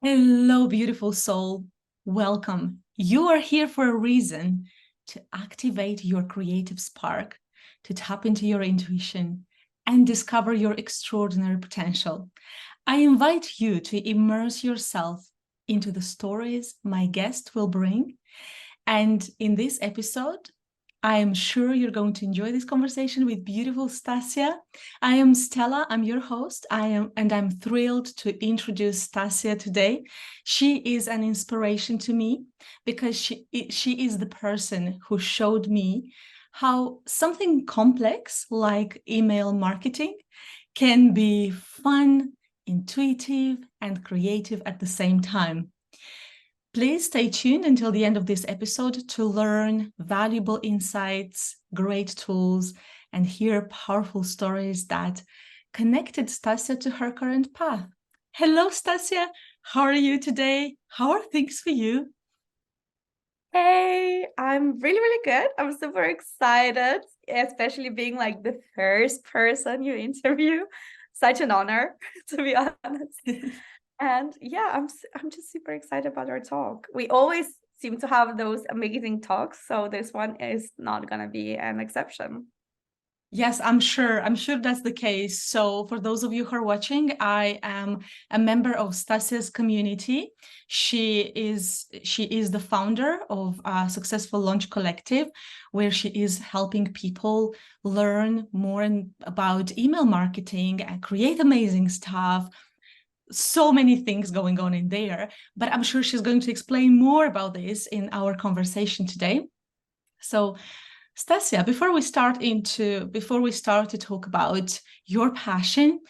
Hello, beautiful soul. Welcome. You are here for a reason to activate your creative spark, to tap into your intuition, and discover your extraordinary potential. I invite you to immerse yourself into the stories my guest will bring. And in this episode, I am sure you're going to enjoy this conversation with beautiful Stasja. I am Stella, I'm your host. I'm thrilled to introduce Stasja today. She is an inspiration to me because she is the person who showed me how something complex like email marketing can be fun, intuitive, and creative at the same time. Please stay tuned until the end of this episode to learn valuable insights, great tools, and hear powerful stories that connected Stasja to her current path. Hello, Stasja. How are you today? How are things for you? Hey, I'm really, really good. I'm super excited, especially being like the first person you interview. Such an honor, to be honest. And yeah, I'm just super excited about our talk. We always seem to have those amazing talks, so this one is not gonna be an exception. Yes, I'm sure. I'm sure that's the case. So, for those of you who are watching, I am a member of Stasja's community. She is the founder of a Successful Launch Collective, where she is helping people learn more about email marketing and create amazing stuff. So many things going on in there, but I'm sure she's going to explain more about this in our conversation today. So, Stasja, before we start to talk about your passion,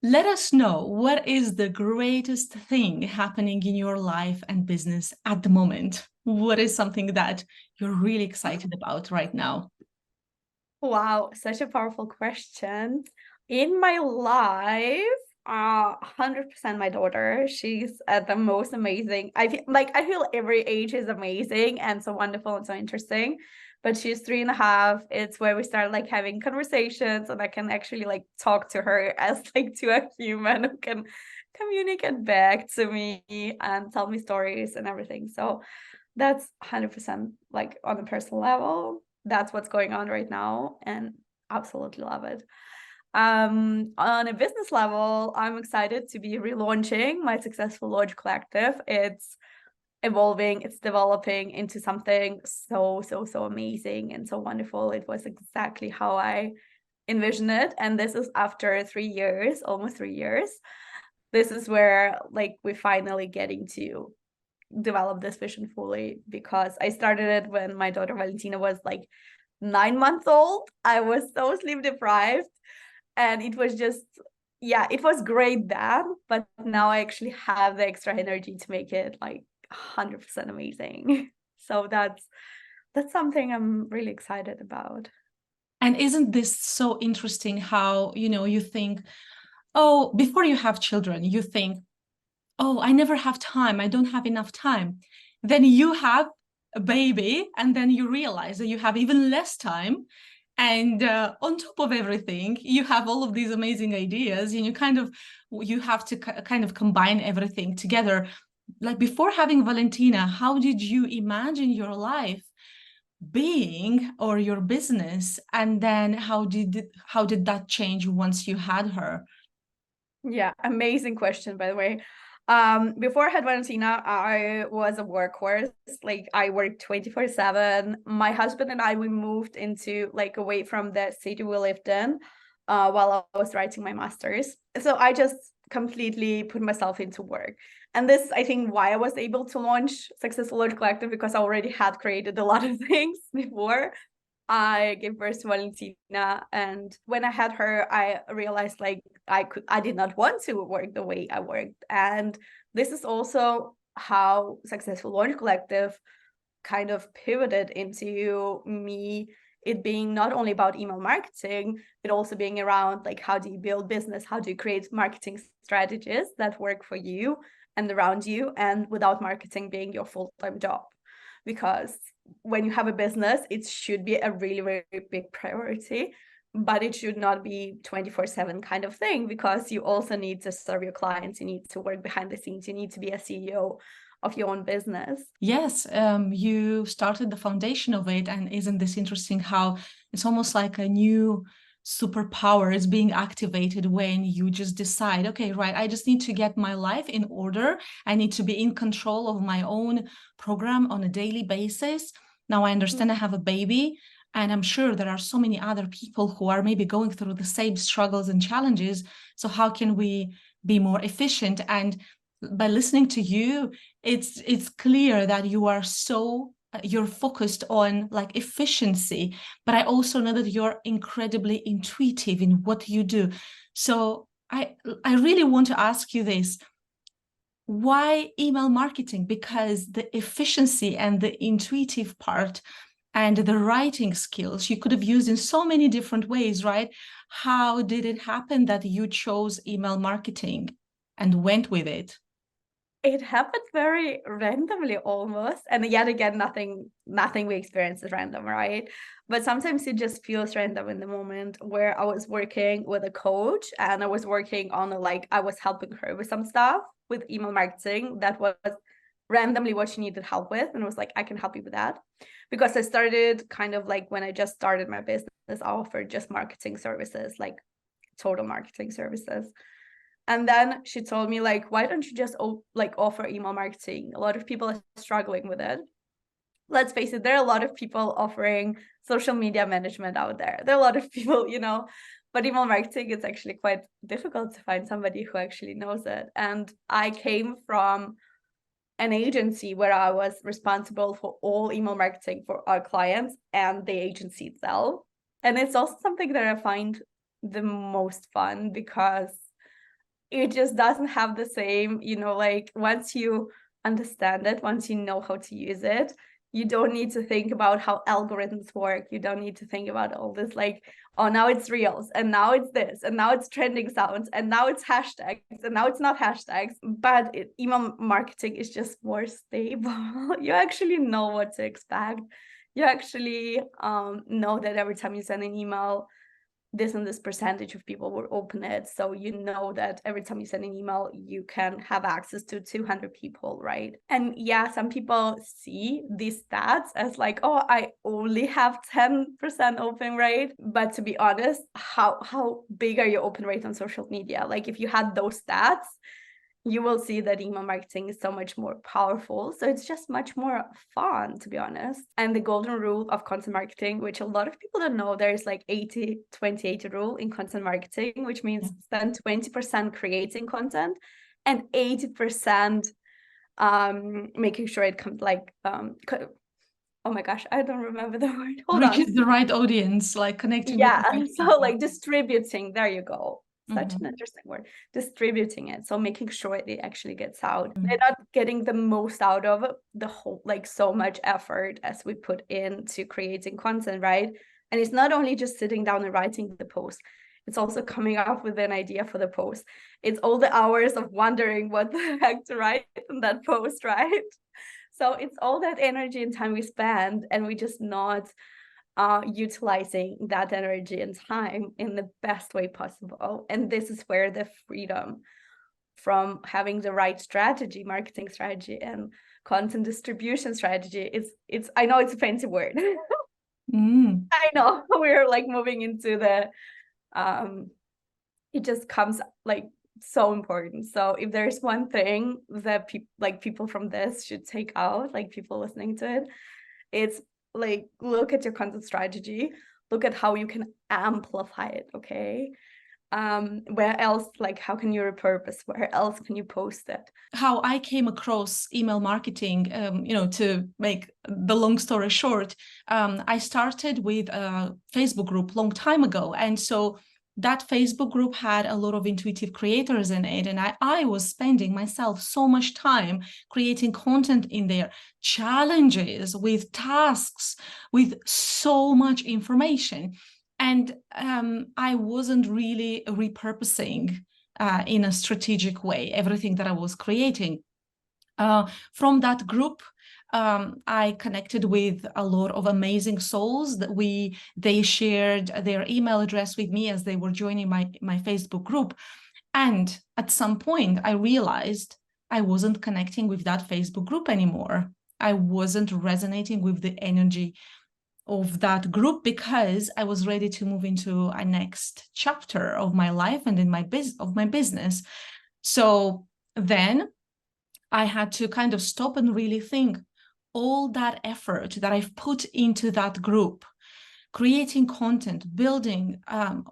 let us know what is the greatest thing happening in your life and business at the moment. What is something that you're really excited about right now? Wow, such a powerful question. In my life, 100% my daughter. She's the most amazing. I feel every age is amazing and so wonderful and so interesting. But she's 3.5. It's where we start like having conversations, and I can actually like talk to her as like to a human who can communicate back to me and tell me stories and everything. So that's 100% like on a personal level. That's what's going on right now, and absolutely love it. On a business level, I'm excited to be relaunching my Successful Launch Collective. It's evolving, it's developing into something so amazing and so wonderful. It was exactly how I envisioned it, and this is after 3 years, almost 3 years. This is where like we're finally getting to develop this vision fully, because I started it when my daughter Valentina was like 9 months old. I was so sleep deprived, and it was just, yeah, it was great then, but now I actually have the extra energy to make it like 100% amazing. So that's something I'm really excited about. And isn't this so interesting how, you think, oh, before you have children, you think, oh, I never have time. I don't have enough time. Then you have a baby, and then you realize that you have even less time. And on top of everything, you have all of these amazing ideas, and you have to kind of combine everything together. Like before having Valentina, how did you imagine your life being or your business? And then how did that change once you had her? Yeah, amazing question, by the way. Before I had Valentina, I was a workhorse. Like I worked 24/7. My husband and I, we moved into like away from the city we lived in, while I was writing my master's. So I just completely put myself into work. And this, I think, why I was able to launch Successful Launch Collective, because I already had created a lot of things before I gave birth to Valentina, and when I had her, I realized like I did not want to work the way I worked. And this is also how Successful Launch Collective kind of pivoted into me, it being not only about email marketing, but also being around like how do you build business, how do you create marketing strategies that work for you and around you, and without marketing being your full-time job. Because when you have a business, it should be a really, very big priority. but it should not be 24/7 kind of thing, because you also need to serve your clients. You need to work behind the scenes. You need to be a CEO of your own business. Yes, you started the foundation of it. And isn't this interesting how it's almost like a new superpower is being activated when you just decide, okay, right, I just need to get my life in order. I need to be in control of my own program on a daily basis. Now I understand I have a baby, and I'm sure there are so many other people who are maybe going through the same struggles and challenges. So how can we be more efficient? And by listening to you, it's clear that you are you're focused on like efficiency, but I also know that you're incredibly intuitive in what you do. So I really want to ask you this: why email marketing? Because the efficiency and the intuitive part and the writing skills you could have used in so many different ways, right? How did it happen that you chose email marketing and went with it? It happened very randomly almost. And yet again, nothing we experience is random, right? But sometimes it just feels random in the moment, where I was working with a coach, and I was working on I was helping her with some stuff with email marketing that was randomly what she needed help with. And I was like, I can help you with that. Because I started kind of like, when I just started my business, I offered just marketing services, like total marketing services. And then she told me, like, why don't you just offer email marketing? A lot of people are struggling with it. Let's face it, there are a lot of people offering social media management out there. There are a lot of people, but email marketing is actually quite difficult to find somebody who actually knows it. And I came from an agency where I was responsible for all email marketing for our clients and the agency itself. And it's also something that I find the most fun, because it just doesn't have the same, like, once you understand it, once you know how to use it, you don't need to think about how algorithms work. You don't need to think about all this, like, oh, now it's reels, and now it's this, and now it's trending sounds, and now it's hashtags, and now it's not hashtags. But email marketing is just more stable. You actually know what to expect. You actually know that every time you send an email, this and this percentage of people will open it. So you know that every time you send an email, you can have access to 200 people, right? And yeah, some people see these stats as like, oh, I only have 10% open rate. But to be honest, how big are your open rate on social media? Like, if you had those stats, you will see that email marketing is so much more powerful. So it's just much more fun, to be honest. And the golden rule of content marketing, which a lot of people don't know, there's like 80-20-80 rule in content marketing, which means spend 20% creating content and 80% making sure it comes oh my gosh, I don't remember the word. Hold on. Reaches the right audience, like connecting with the right So people. like distributing, there you go. Such Mm-hmm. an interesting word, distributing it. So making sure it actually gets out. They're not getting the most out of the whole, like, so much effort as we put into creating content, right? And it's not only just sitting down and writing the post, it's also coming up with an idea for the post. It's all the hours of wondering what the heck to write in that post, right? So it's all that energy and time we spend, and we just not utilizing that energy and time in the best way possible. And this is where the freedom from having the right strategy, marketing strategy, and content distribution strategy, it's I know it's a fancy word. I know we're like moving into the it just comes like so important. So if there's one thing that people from this should take out, like people listening to it, it's like, look at your content strategy, look at how you can amplify it. Okay, where else, like, how can you repurpose, where else can you post it? How I came across email marketing, to make the long story short, I started with a Facebook group long time ago, and so that Facebook group had a lot of intuitive creators in it, and I was spending myself so much time creating content in there, challenges with tasks, with so much information, and I wasn't really repurposing in a strategic way everything that I was creating. From that group, I connected with a lot of amazing souls that they shared their email address with me as they were joining my Facebook group. And at some point, I realized I wasn't connecting with that Facebook group anymore. I wasn't resonating with the energy of that group because I was ready to move into a next chapter of my life and in my business. So then I had to kind of stop and really think all that effort that I've put into that group, creating content, building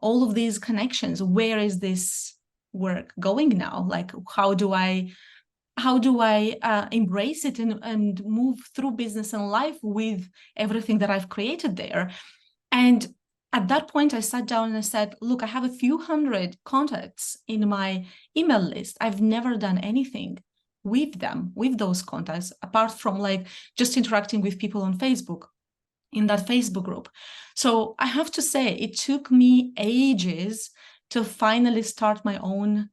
all of these connections. Where is this work going now? Like, how do I embrace it and move through business and life with everything that I've created there? And at that point, I sat down and I said, look, I have a few hundred contacts in my email list. I've never done anything with them, with those contacts, apart from like just interacting with people on Facebook, in that Facebook group. So I have to say, it took me ages to finally start my own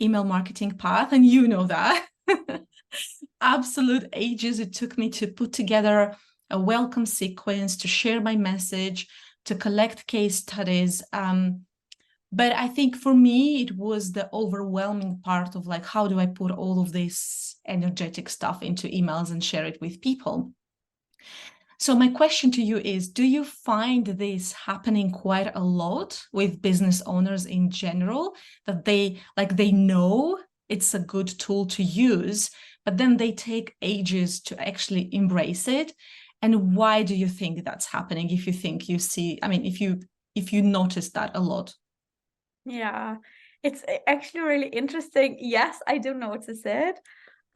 email marketing path. And you know that. Absolute ages it took me to put together a welcome sequence, to share my message, to collect case studies. But I think for me, it was the overwhelming part of like, how do I put all of this energetic stuff into emails and share it with people? So my question to you is, do you find this happening quite a lot with business owners in general, that they know it's a good tool to use, but then they take ages to actually embrace it? And why do you think that's happening? If you think you see, I mean, if you notice that a lot. Yeah, it's actually really interesting. Yes, I do notice it.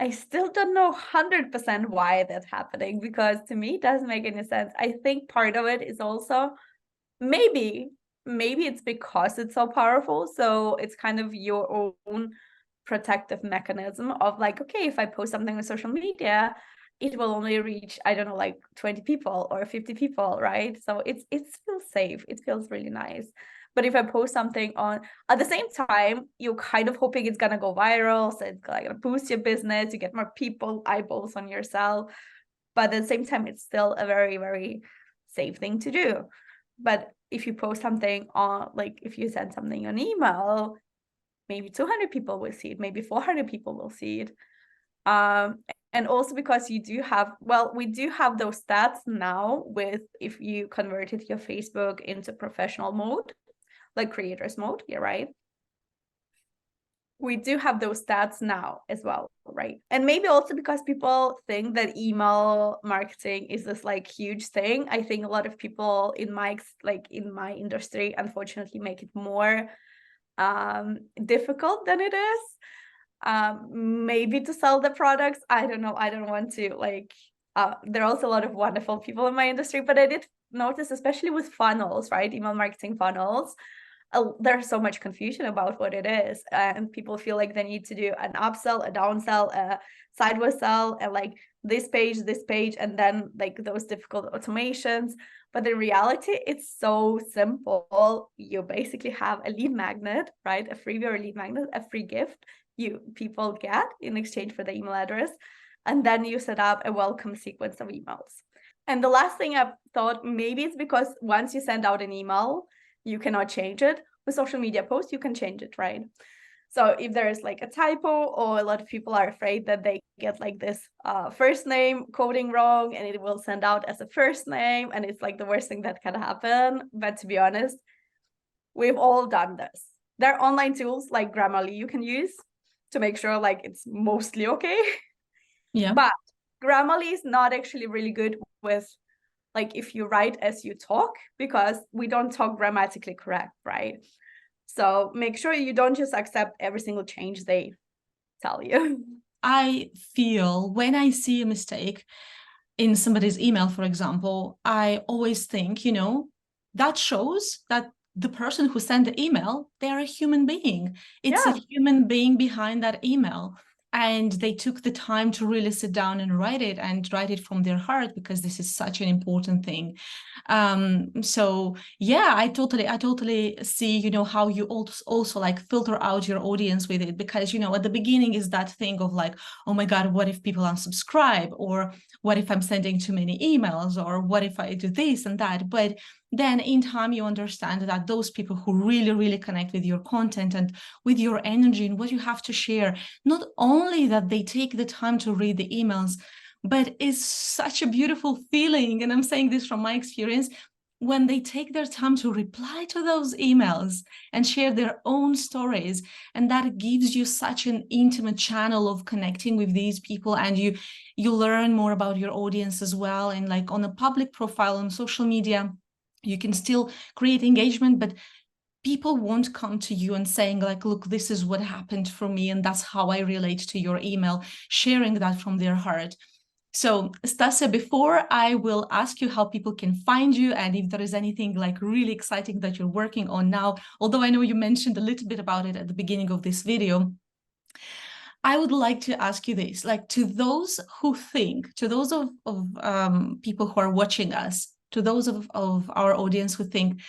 I still don't know 100% why that's happening, because to me it doesn't make any sense. I think part of it is also maybe it's because it's so powerful. So it's kind of your own protective mechanism of like, okay, if I post something on social media, it will only reach, I don't know, like 20 people or 50 people, right? So it feels safe. It feels really nice. But if I post something on, at the same time, you're kind of hoping it's gonna go viral, so it's gonna boost your business, you get more people, eyeballs on yourself. But at the same time, it's still a very, very safe thing to do. But if you post something on, like if you send something on email, maybe 200 people will see it, maybe 400 people will see it. And also because you do have, well, we do have those stats now with, if you converted your Facebook into professional mode, like creators mode, you're right. We do have those stats now as well, right? And maybe also because people think that email marketing is this like huge thing. I think a lot of people in my industry, unfortunately, make it more difficult than it is. Maybe to sell the products. I don't know. I don't want to like, there are also a lot of wonderful people in my industry, but I did notice, especially with funnels, right? Email marketing funnels, there's so much confusion about what it is, and people feel like they need to do an upsell, a downsell, a sideways sell, and like this page, and then like those difficult automations. But in reality, it's so simple. You basically have a lead magnet, right? A freebie or a lead magnet, a free gift people get in exchange for the email address, and then you set up a welcome sequence of emails. And the last thing I thought, maybe it's because once you send out an email, you cannot change it. With social media posts, you can change it, right? So if there is like a typo, or a lot of people are afraid that they get like this first name coding wrong and it will send out as a first name, and it's like the worst thing that can happen. But to be honest, we've all done this. There are online tools like Grammarly you can use to make sure like it's mostly okay. Yeah. But Grammarly is not actually really good with like if you write as you talk, because we don't talk grammatically correct, right? So make sure you don't just accept every single change they tell you. I feel when I see a mistake in somebody's email, for example, I always think, that shows that the person who sent the email, they are a human being. It's a Yeah. human being behind that email. and they took the time to really sit down and write it from their heart, because this is such an important thing. So yeah, I totally see, how you also like filter out your audience with it, because at the beginning is that thing of like, oh my God, what if people unsubscribe, or what if I'm sending too many emails, or what if I do this and that. But then in time you understand that those people who really connect with your content and with your energy and what you have to share, not only that they take the time to read the emails, but it's such a beautiful feeling, and I'm saying this from my experience, when they take their time to reply to those emails and share their own stories. And that gives you such an intimate channel of connecting with these people, and you learn more about your audience as well. And like on a public profile on social media, you can still create engagement, but people won't come to you and saying like, look, this is what happened for me, and that's how I relate to your email, sharing that from their heart. So Stasja, before I will ask you how people can find you, and if there is anything like really exciting that you're working on now, although I know you mentioned a little bit about it at the beginning of this video, I would like to ask you this, like, to those who think, to those of people who are watching us, to those of our audience who think,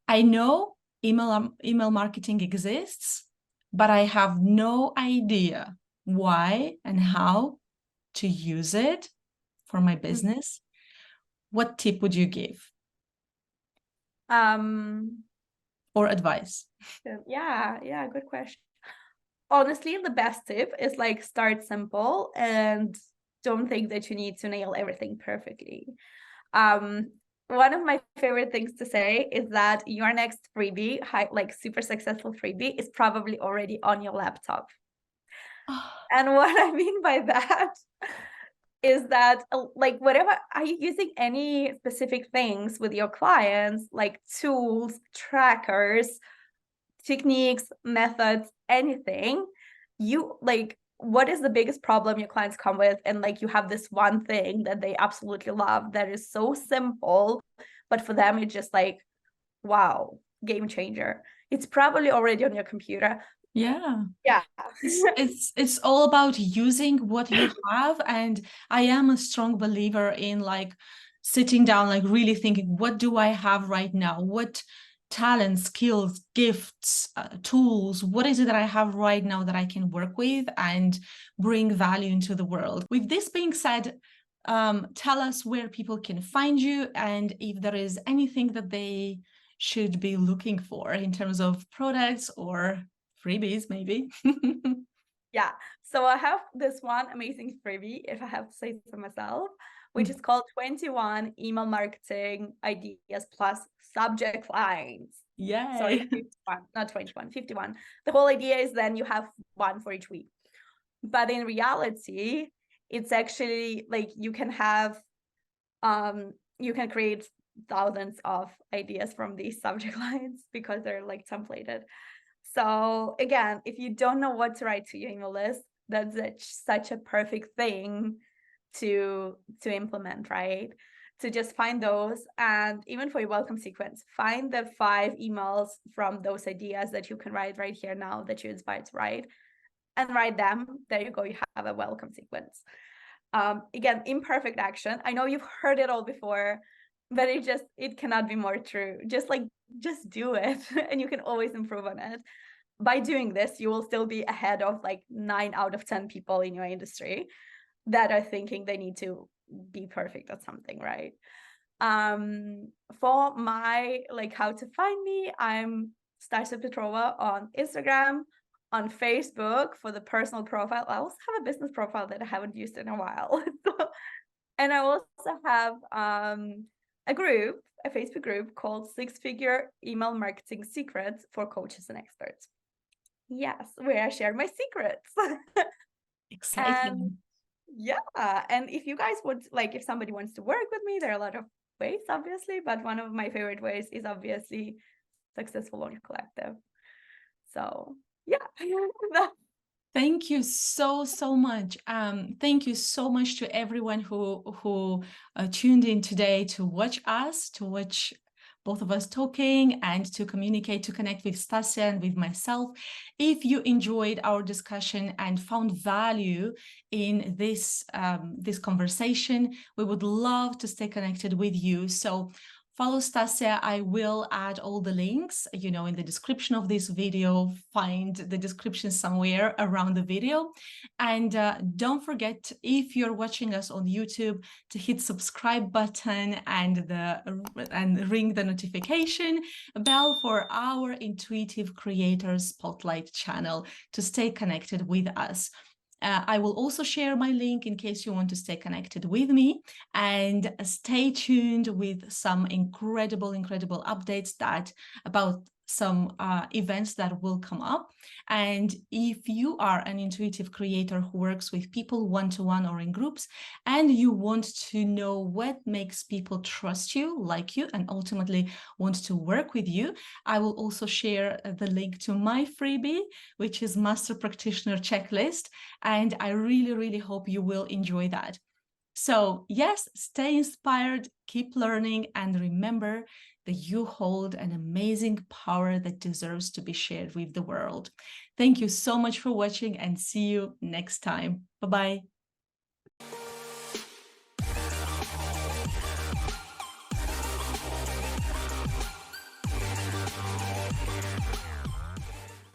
I know email marketing exists, but I have no idea why and how to use it for my business. What tip would you give Um, or advice? yeah, good question. Honestly, the best tip is like start simple and don't think that you need to nail everything perfectly. One of my favorite things to say is that your next freebie, like super successful freebie, is probably already on your laptop. And what I mean by that is that like whatever, are you using any specific things with your clients, like tools, trackers, techniques, methods, anything? You like, what is the biggest problem your clients come with? And like, you have this one thing that they absolutely love that is so simple, but for them it's just like, wow, game changer. It's probably already on your computer. Yeah. Yeah. It's all about using what you have. And I am a strong believer in like sitting down, like really thinking, what do I have right now? What talents, skills, gifts, tools, what is it that I have right now that I can work with and bring value into the world? With this being said, tell us where people can find you, and if there is anything that they should be looking for in terms of products or freebies, maybe. Yeah. So I have this one amazing freebie, if I have to say so myself, which is called 21 email marketing ideas plus subject lines. Sorry, Yay. 51, not 21, 51. The whole idea is then you have one for each week. But in reality, it's actually like you can have, you can create thousands of ideas from these subject lines because they're like templated. So again, if you don't know what to write to your email list, that's such a perfect thing to implement, right? To just find those, and even for your welcome sequence, find the 5 emails from those ideas that you can write right here now that you're inspired to write, and write them. There you go, you have a welcome sequence. Again, imperfect action. I know you've heard it all before, but it cannot be more true. Just do it and you can always improve on it. By doing this, you will still be ahead of like 9 out of 10 people in your industry that are thinking they need to be perfect at something, right? For my, like, how to find me, I'm Stasja Petrova on Instagram, on Facebook for the personal profile. I also have a business profile that I haven't used in a while. And I also have a group, a Facebook group called 6-Figure Email Marketing Secrets for Coaches and Experts. Yes, where I share my secrets. Exciting. And yeah, and if you guys would like, if somebody wants to work with me, there are a lot of ways, obviously, but one of my favorite ways is obviously Successful Launch Collective. So yeah. Thank you so much. Thank you so much to everyone who tuned in today to watch us, to watch both of us talking and to communicate, to connect with Stasja and with myself. If you enjoyed our discussion and found value in this conversation, we would love to stay connected with you. So follow Stasja. I will add all the links, in the description of this video. Find the description somewhere around the video. And don't forget, if you're watching us on YouTube, to hit subscribe button and ring the notification bell for our Intuitive Creators Spotlight channel to stay connected with us. I will also share my link in case you want to stay connected with me, and stay tuned with some incredible updates about some events that will come up. And if you are an intuitive creator who works with people one-to-one or in groups, and you want to know what makes people trust you, like you, and ultimately want to work with you, I will also share the link to my freebie, which is Master Practitioner Checklist. And I really hope you will enjoy that. So yes, stay inspired, keep learning, and remember that you hold an amazing power that deserves to be shared with the world. Thank you so much for watching, and see you next time. Bye-bye.